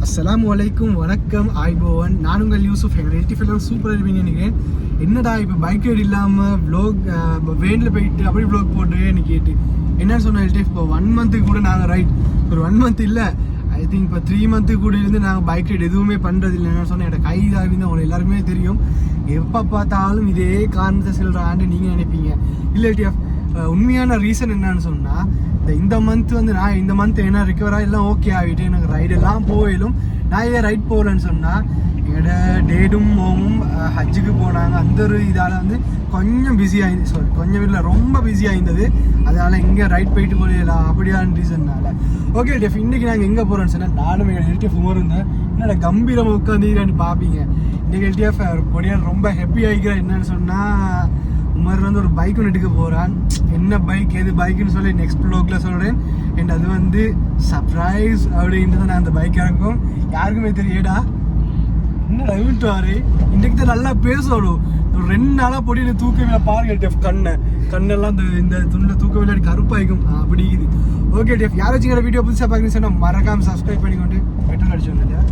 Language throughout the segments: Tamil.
அஸ்ஸலாமு அலைக்கும், வணக்கம், ஆய்போவன். நான் உங்கள் யூசுஃப். எங்கள் எல்டிஃபெல்லாம் சூப்பராக இருப்பீங்க நினைக்கிறேன். என்னடா இப்போ பைக் ரைடு இல்லாமல் வ்ளாக் வேனில் போயிட்டு அப்படி வ்ளாக் போட்டுருக்கேன்னு கேட்டு என்னன்னு சொன்ன எல்டிஎஃப். இப்போ 1 மந்த்துக்கு கூட நாங்கள் ரைட் ஒரு 1 மந்த் இல்லை, ஐ திங்க் இப்போ 3 மந்த்துக்கு கூட இருந்து நாங்கள் பைக் ரைடு எதுவுமே பண்ணுறது இல்லை. என்ன சொன்னால் என்னோட கை தாவின்னு அவங்க எல்லாருக்குமே தெரியும். எப்போ பார்த்தாலும் இதே காரணத்தை சொல்கிறான்னு நீங்கள் நினைப்பீங்க. இல்லை எல்டிஎஃப், உண்மையான ரீசன் என்னன்னு சொன்னால் இந்த மந்த் வந்து நான் இந்த மந்த் என்ன ரிக்கவராக எல்லாம் ஓகே ஆகிட்டு எனக்கு ரைடெல்லாம் போயிடும். நான் ஏன் ரைட் போகலன்னு சொன்னால் எங்களோட டேடும் மோமும் ஹஜ்ஜுக்கு போனாங்க. அந்த ஒரு இதால் வந்து கொஞ்சம் பிஸியாக கொஞ்சம் இல்லை ரொம்ப பிஸியாக இருந்தது. அதனால் எங்கே ரைட் போயிட்டு போகலாம் அப்படியான ரீசன்னால. ஓகே எல்டிஎஃப், இன்றைக்கி நாங்கள் எங்கே போகிறோன்னு சொன்னால் நானும் எங்கள் எல்டிஎஃப் உமர் இருந்தேன். என்னோட கம்பீரமாக உட்காந்துன்னு பார்ப்பீங்க. இன்றைக்கி எல்டிஎஃப் பொடியால் ரொம்ப ஹாப்பி ஆகிக்கிறேன். என்னன்னு சொன்னால் உமர் வந்து ஒரு பைக் ஒன்று எடுக்க போகிறான். என்ன பைக் எது பைக்குன்னு சொல்லி நெக்ஸ்ட் வ்ளாகில் சொல்கிறேன். அண்ட் அது வந்து சர்ப்ரைஸ் அப்படின்றது. நான் அந்த பைக் இறக்கும் யாருக்குமே தெரியுடா. என்ன விட்டுவாரு இன்றைக்கு தான் நல்லா பேசணும். ஒரு 2 நாளாக பொடியில தூக்கவே பாருங்க டெஃப். கண்ணெல்லாம் இந்த துணியில் தூக்க விளையாடி கருப்பாயிக்கும் அப்படி இது. ஓகே டெஃப், யாராச்சும் வீடியோ புதுசாக பார்க்குறீங்கன்னு சொன்னால் மறக்காமல் சப்ஸ்கிரைப் பண்ணிக்கொண்டு பெட்ரோல் அடிச்சோம் இல்லையா,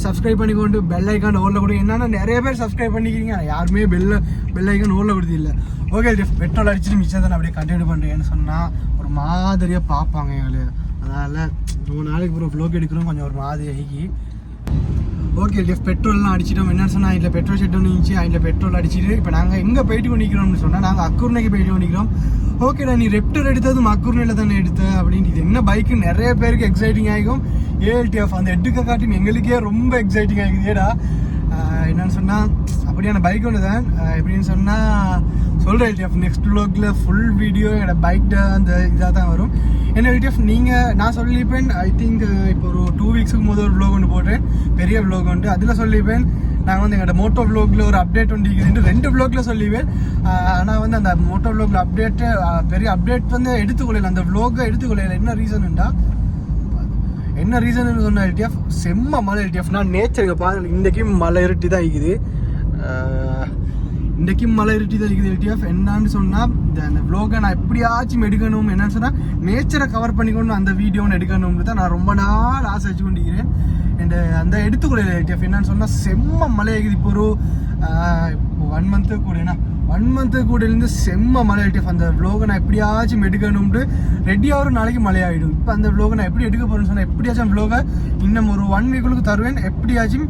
சப்ஸ்கிரைப் பண்ணிக்கொண்டு பெல் ஐக்கான் ஓரில் கொடுங்க. என்னன்னா நிறைய பேர் சப்ஸ்கிரைப் பண்ணிக்கிறீங்க, யாருமே பெல் ஐக்கான் ஓரில் கொடுத்து இல்லை. ஓகே டெஃப், பெட்ரோல் அடிச்சுட்டு மிச்சம் தான் அப்படியே கண்டினியூ பண்ணுறேன்னு சொன்னால் ஒரு மாதிரியாக பார்ப்பாங்க எங்களுக்கு. அதனால் ரொம்ப நாளைக்கு அப்புறம் வ்ளாக் எடுக்கிறோம், கொஞ்சம் ஒரு மாதிரி ஆகி. ஓகே டெஃப், பெட்ரோல்லாம் அடிச்சிட்டோம். என்னன்னு சொன்னால் அதில் பெட்ரோல் ஷெட் ஒன்று இருந்துச்சு, அதில் பெட்ரோல் அடிச்சுட்டு இப்போ நாங்கள் எங்கே போயிட்டு கொண்டிருக்கிறோம்னு சொன்னால் நாங்கள் அக்கூர்னைக்கு போயிட்டு கொண்டிருக்கிறோம். ஓகேடா, நீ ரெப்டர் எடுத்ததும் அக்கூர்னையில் தானே எடுத்த அப்படின்னு. இது என்ன பைக்கு நிறைய பேருக்கு எக்ஸைட்டிங் ஆகிக்கும். ஏஎல்டிஎஃப் அந்த எடுக்க காட்டி எங்களுக்கே ரொம்ப எக்ஸைட்டிங் ஆகிக்குது. ஏடா என்னன்னு சொன்னால் அப்படியான பைக் ஒன்று தான். எப்படின்னு சொன்னால் சொல்கிறேன் எல்டிஎஃப், நெக்ஸ்ட் வ்ளாகில் ஃபுல் வீடியோ என்னோட பைக்கில் அந்த இதாக தான் வரும். என்ன எல்டிஎஃப், நான் சொல்லிப்பேன். ஐ திங்க் இப்போ ஒரு 2 வீக்ஸுக்கு முதல் ஒரு வ்ளாக் ஒன்று போட்டேன், பெரிய வ்ளாக் ஒன்று. அதில் சொல்லிப்பேன் நாங்கள் வந்து எங்களோட மோட்டோ வ்ளாகில் ஒரு அப்டேட் ஒன்று இருக்குதுன்னு 2 வ்ளாகில் சொல்லிப்பேன். ஆனால் வந்து அந்த மோட்டோ வ்ளாகில் அப்டேட்டு பெரிய அப்டேட் வந்து எடுத்துக்கொள்ளல, அந்த வ்ளாகை எடுத்துக்கொள்ளல. என்ன ரீசன் சொன்ன எல்டிஎஃப், செம்ம மழை எல்டிஎஃப். நான் நேச்சர் பாருங்க, இன்றைக்கும் மழை இருட்டி தான் இருக்குது. இன்றைக்கும் மழை இருட்டி தான் இருக்குது எல்டிஎஃப். என்னன்னு சொன்னால் அந்த வ்ளாகை நான் எப்படியாச்சும் எடுக்கணும். என்னன்னு சொன்னால் நேச்சரை கவர் பண்ணிக்கொண்டு அந்த வீடியோன்னு எடுக்கணும்னு தான் நான் ரொம்ப நாள் ஆசை வச்சு கொண்டிருக்கிறேன். அண்டு அந்த எடுத்துக்கொள்ள எல்டிஎஃப். என்னன்னு சொன்னால் செம்ம மழை ஆகுது. இப்போ ஒரு 1 மந்த்து கூட இருந்து செம்ம மழை எல்டிஎஃப். அந்த வ்ளாகை நான் எப்படியாச்சும் எடுக்கணும்ட்டு ரெடியாக ஒரு நாளைக்கு மழை ஆகிடும். இப்போ அந்த வ்ளாகை நான் எப்படி எடுக்க போகிறேன்னு சொன்னால் எப்படியாச்சும் வ்ளாகை இன்னும் ஒரு 1 வீக்குக்கு தருவேன். எப்படியாச்சும்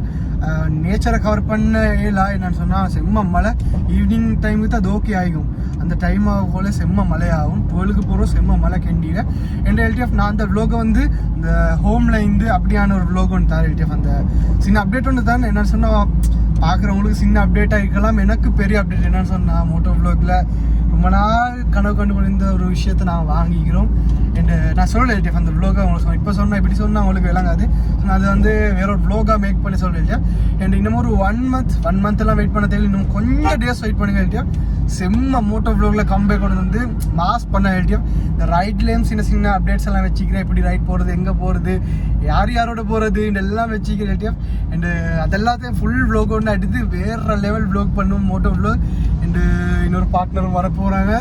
நேச்சரை கவர் பண்ண ஏலாம். என்னன்னு சொன்னால் செம்ம மழை ஈவினிங் டைமுக்கு தான் அது ஓகே ஆகிக்கும். அந்த டைம் போல் செம்ம மழை ஆகும். 12க்கு போகிறோம் செம்ம மழை கண்டியில். என் எல்டிஎஃப் நான் அந்த வ்ளாகை வந்து இந்த ஹோமில் இருந்து அப்படியான ஒரு வ்ளாக் ஒன்று தான் எல்டிஎஃப். அந்த சின்ன அப்டேட் ஒன்று தான். என்னன்னு சொன்னால் பார்க்குறவங்களுக்கு சின்ன அப்டேட்டாக இருக்கலாம், எனக்கு பெரிய அப்டேட். என்னன்னு சொன்னால் மோட்டோ வ்ளாகில் ரொம்ப நாள் கனவு கண்டு கொண்ட ஒரு விஷயத்தை நான் வாங்கிக்கிறோம். அண்ட் நான் சொல்லலை எல்டிஎஃப், அந்த வ்ளாகை உங்களுக்கு இப்போ சொன்னால் இப்படி சொன்னால் அவங்களுக்கு விளங்காது. அது வந்து வேற ஒரு வ்ளாகாக மேக் பண்ணி சொல்ல எல்டிஎஃப். அண்ட் இன்னமும் ஒரு 1 மந்த்லாம் வெயிட் பண்ண தேவை. இன்னும் கொஞ்சம் டேஸ் வெயிட் பண்ணுங்க எல்டிஎஃப். செம்ம மோட்டோ வ்ளாகில் கம்பேக் கொண்டு வந்து மாஸ் பண்ண எல்டிஎஃப். இந்த ரைட்லேயும் சின்ன அப்டேட்ஸ் எல்லாம் வச்சுக்கிறேன். எப்படி ரைட் போகிறது, எங்கே போகிறது, யாரோட போகிறது எல்லாம் வச்சுக்கிறேன் எல்டிஎஃப். அண்டு அதெல்லாத்தையும் ஃபுல் வ்ளாக் ஒன்று எடுத்து வேறு லெவல் வ்ளாக் பண்ணும் மோட்டோ வ்ளாக். அண்டு இன்னொரு பார்ட்னரும் வர போகிறாங்க.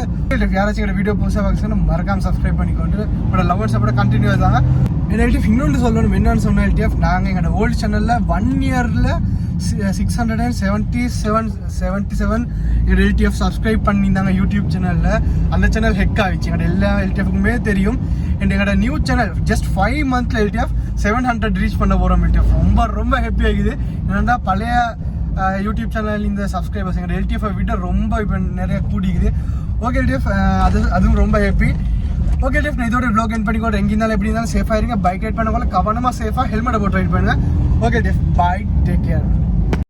யாராச்சும் எங்கள் வீடியோ புதுசாக பார்க்க மறக்காமல் சப்ஸ்கிரைப் பண்ணிக்கொண்டு என்னோட லவ் சப்போர்ட்டை கண்டினியூ ஆகுதாங்க. எல்டிஎஃப் இன்னொன்று சொல்லணும். என்னன்னு சொன்ன எல்டிஎஃப், நாங்கள் எங்களோட ஓல்டு சேனலில் 1 இயரில் 677 எல்டிஎஃப் சப்ஸ்கிரைப் பண்ணியிருந்தாங்க யூடியூப் சேனலில். அந்த சேனல் ஹெக் ஆகிடுச்சு. எங்களோட எல்லா எல்டிஎஃப்க்குமே தெரியும். அண்ட் எங்களோட நியூ சேனல் ஜஸ்ட் 5 மந்த்ல எல்டிஎஃப் 700 ரீச் பண்ண போகிறோம் எல்டிஎஃப். ரொம்ப ஹாப்பி ஆகுது. என்னென்னா பழைய யூடியூப் சேனல் இந்த சப்ஸ்கிரைபர்ஸ் எங்களோட எல்டிஎஃப் விட ரொம்ப இப்போ நிறைய கூடிக்குது. ஓகே எல்டிஎஃப், அதுவும் ரொம்ப ஹாப்பி. ஓகே எல்டிஎஃப், நான் இதோட வ்ளாக் எண்ட் பண்ணிக்கோங்க. எங்கே இருந்தாலும் எப்படி இருந்தாலும் சேஃபாக இருங்க. பைக் ரைட் பண்ண போல கவனமாக சேஃபாக ஹெல்மெட்டை போட்டு ரைட் பண்ணுங்க. Okay LDF, bye, take care.